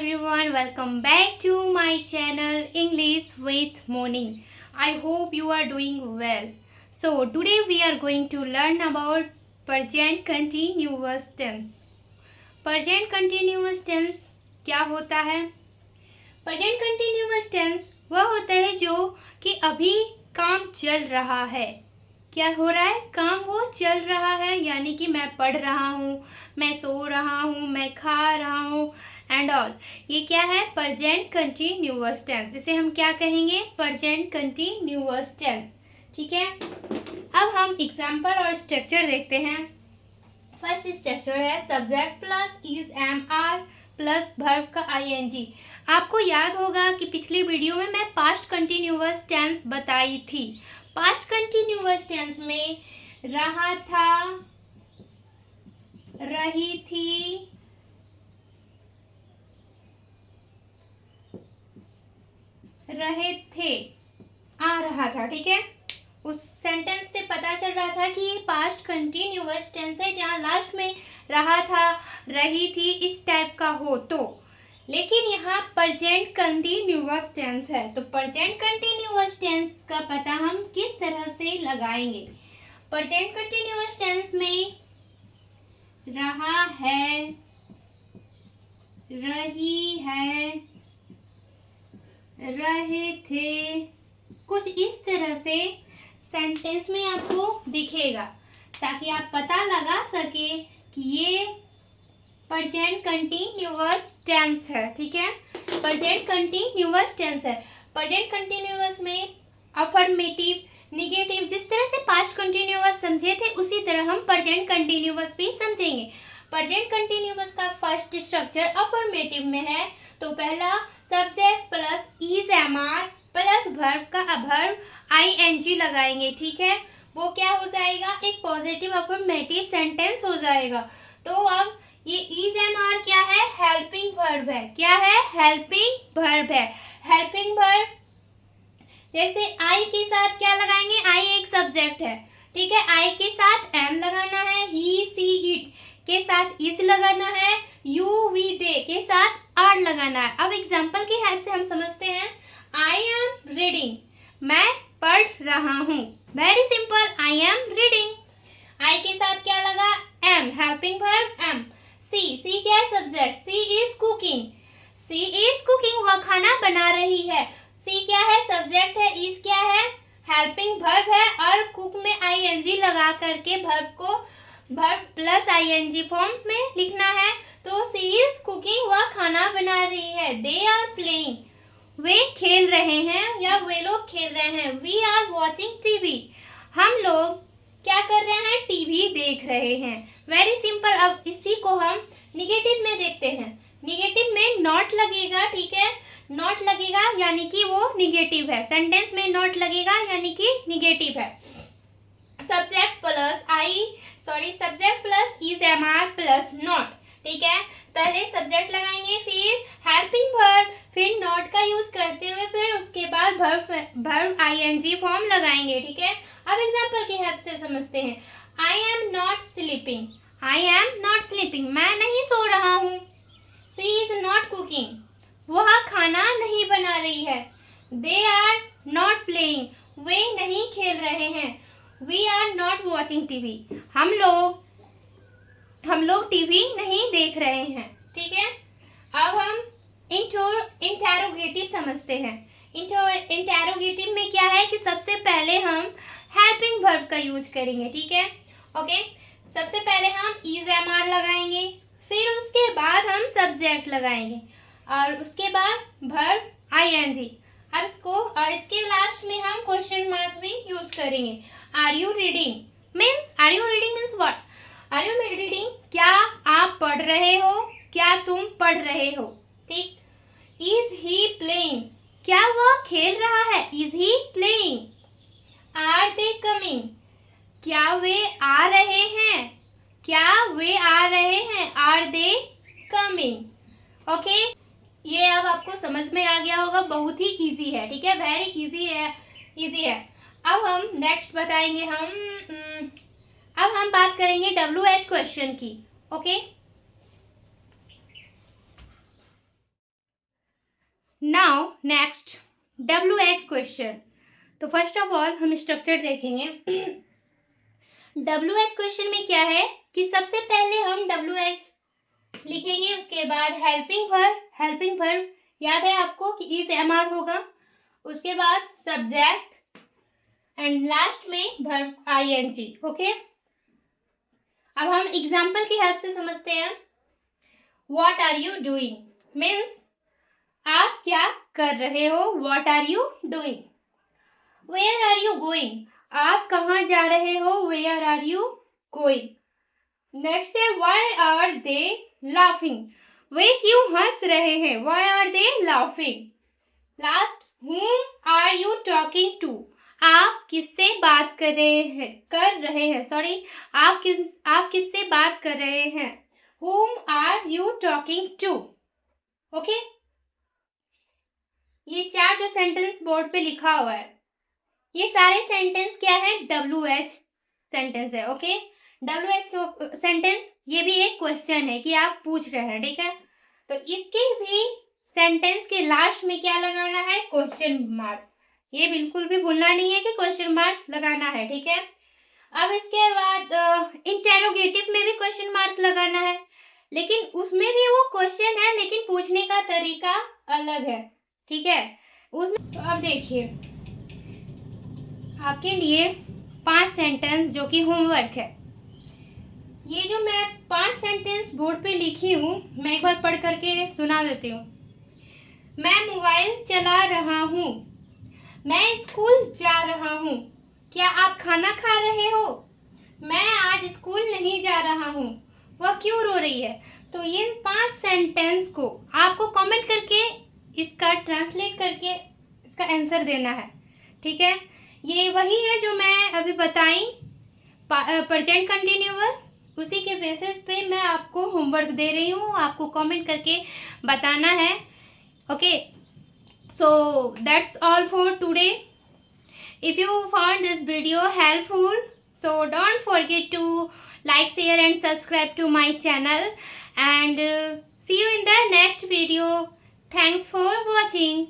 everyone, welcome back to my channel English with Moni. I hope you are doing well. So today we are going to learn about present continuous tense. Present continuous tense क्या होता है? Present continuous tense वह होता है जो कि अभी काम चल रहा है। क्या हो रहा है? काम वो चल रहा है, यानी कि मैं पढ़ रहा हूँ, मैं सो रहा हूँ, मैं खा रहा हूँ एंड ऑल। ये क्या है? Present continuous tense. इसे हम क्या कहेंगे? Present continuous tense. ठीक है, अब हम एग्जाम्पल और स्ट्रक्चर देखते हैं। फर्स्ट स्ट्रक्चर है subject plus is am are plus verb का आईएनजी। आपको याद होगा कि पिछली वीडियो में मैं पास्ट कंटिन्यूअस टेंस बताई थी। पास्ट कंटिन्यूअस टेंस में रहा था, रही थी, रहे थे, आ रहा था। ठीक है, उस सेंटेंस से पता चल रहा था कि ये पास्ट कंटिन्यूअस टेंस है, जहाँ लास्ट में रहा था, रही थी इस टाइप का हो तो। लेकिन यहाँ प्रेजेंट कंटिन्यूअस टेंस है, तो प्रेजेंट कंटिन्यूअस टेंस का पता हम किस तरह से लगाएंगे? प्रेजेंट कंटिन्यूअस टेंस में रहा है, रही है, रहे थे, कुछ इस तरह से सेंटेंस में आपको दिखेगा, ताकि आप पता लगा सके कि ये प्रेजेंट कंटिन्यूअस टेंस है। ठीक है, प्रेजेंट कंटिन्यूअस टेंस है। प्रेजेंट कंटिन्यूअस में अफर्मेटिव, निगेटिव, जिस तरह से पास्ट कंटिन्यूअस समझे थे उसी तरह हम प्रेजेंट कंटिन्यूअस भी समझेंगे। प्रेजेंट कंटिन्यूअस का फर्स्ट स्ट्रक्चर अफर्मेटिव में है, तो पहला subject plus is am are plus verb का वर्ब आईएनजी लगाएंगे। ठीक है, वो क्या हो जाएगा? एक पॉजिटिव अफर्मेटिव सेंटेंस हो जाएगा। तो अब ये इज एम आर क्या है? हेल्पिंग वर्ब है। क्या है? हेल्पिंग वर्ब है। हेल्पिंग वर्ब जैसे आई के साथ क्या लगाएंगे? आई एक सब्जेक्ट है। ठीक है, आई के साथ एम लगाना है, ही सी इट के साथ इज लगाना है, यू वी दे के साथ आर लगाना है। अब एग्जाम्पल की हेल्प से हम समझते हैं। आई एम रीडिंग, मैं पढ़ रहा हूँ। Very simple, I am reading. I के साथ क्या लगा? Am, helping verb am. She क्या है? Subject. She is cooking, she is cooking, वह खाना बना रही है। सी क्या है? सब्जेक्ट है। इज क्या है? हेल्पिंग वर्ब है, और कुक में आईएनजी लगा करके वर्ब को वर्ब प्लस आईएनजी फॉर्म में लिखना है। तो सी इज कुकिंग, वह खाना बना रही है। दे आर प्लेइंग, वे खेल रहे हैं या वे लोग खेल रहे हैं। वी आर वॉचिंग टीवी, हम लोग क्या कर रहे हैं? टीवी देख रहे हैं। Very simple. अब इसी को हम निगेटिव में देखते हैं। निगेटिव में नॉट लगेगा। ठीक है, नॉट लगेगा यानी कि वो निगेटिव है। सेंटेंस में नॉट लगेगा यानी कि निगेटिव है। Subject plus subject plus is am are plus not. ठीक है, पहले सब्जेक्ट लगाएंगे, फिर हेल्पिंग वर्ब, फिर नॉट का यूज करते हुए फिर उसके बाद वर्ब आईएनजी फॉर्म लगाएंगे। ठीक है, अब एग्जांपल की हेल्प से समझते हैं। I am not sleeping, I am not sleeping, मैं नहीं सो रहा हूँ। सी इज नॉट कुकिंग, वह खाना नहीं बना रही है। दे आर नॉट प्लेइंग, वे नहीं खेल रहे हैं। We are not watching TV, हम लोग टीवी नहीं देख रहे हैं। ठीक है, अब हम इंटेरोगेटिव समझते हैं। इंटेरोगेटिव में क्या है कि सबसे पहले हम हेल्पिंग वर्ब का यूज करेंगे। ठीक है, ओके, सबसे पहले हम इज एम आर लगाएंगे, फिर उसके बाद हम सब्जेक्ट लगाएंगे, और उसके बाद वर्ब आईएनजी। अब इसको और इसके लास्ट में हम क्वेश्चन मार्क भी यूज करेंगे। Are you reading means, are you reading means what? Are you reading, क्या आप पढ़ रहे हो? क्या तुम पढ़ रहे हो? ठीक। इज ही प्लेइंग, क्या वह खेल रहा है? Is he playing. Are they coming, क्या वे आ रहे हैं? क्या वे आ रहे हैं? Are they coming. ओके, ये अब आपको समझ में आ गया होगा, बहुत ही इजी है। ठीक है, वेरी इजी है, इजी है। अब हम नेक्स्ट बताएंगे, अब हम बात करेंगे WH क्वेश्चन की। Okay, now next WH question. तो फर्स्ट ऑफ ऑल हम स्ट्रक्चर देखेंगे। WH क्वेश्चन में क्या है कि सबसे पहले हम WH लिखेंगे, उसके बाद हेल्पिंग वर्ब याद है आपको कि इज MR होगा, उसके बाद सब्जेक्ट एंड लास्ट में वर्ब ING। ओके, अब हम एग्जाम्पल की हेल्प से समझते हैं। What are you doing means आप क्या कर रहे हो, what are you doing. Where are you going, आप कहाँ जा रहे हो, where are you going. Next है व्हाई आर दे लाफिंग, वे क्यों हंस रहे हैं, why are they laughing. Last whom are you talking to, आप किससे बात कर रहे हैं सॉरी आप किससे बात कर रहे हैं, whom are you talking to. Okay, ये चार जो सेंटेंस बोर्ड पे लिखा हुआ है ये सारे सेंटेंस क्या है, WH सेंटेंस है। ओके, WH सेंटेंस ये भी एक क्वेश्चन है कि आप पूछ रहे हैं, ठीक है। तो इसके भी सेंटेंस के लास्ट में क्या लगाना है, क्वेश्चन मार्क। ये बिल्कुल भी भूलना नहीं है कि क्वेश्चन मार्क लगाना है, ठीक है। अब इसके बाद इंटेरोगेटिव में भी क्वेश्चन मार्क लगाना है, लेकिन उसमें भी वो क्वेश्चन है लेकिन पूछने का तरीका अलग है, ठीक है। उसमें तो अब देखिए आपके लिए 5 सेंटेंस जो कि होमवर्क है। ये जो मैं 5 सेंटेंस बोर्ड पे लिखी हूँ मैं एक बार पढ़ करके सुना देती हूँ। मैं मोबाइल चला रहा हूँ, मैं स्कूल जा रहा हूँ, क्या आप खाना खा रहे हो, मैं आज स्कूल नहीं जा रहा हूँ, वह क्यों रो रही है। तो इन 5 सेंटेंस को आपको कमेंट करके इसका ट्रांसलेट करके इसका आंसर देना है, ठीक है। ये वही है जो मैं अभी बताई प्रेजेंट कंटिन्यूअस, उसी के बेसिस पे मैं आपको होमवर्क दे रही हूँ, आपको कमेंट करके बताना है। Okay, so that's all for today. If you found this video helpful so don't forget to like, share and subscribe to my channel and see you in the next video. Thanks for watching.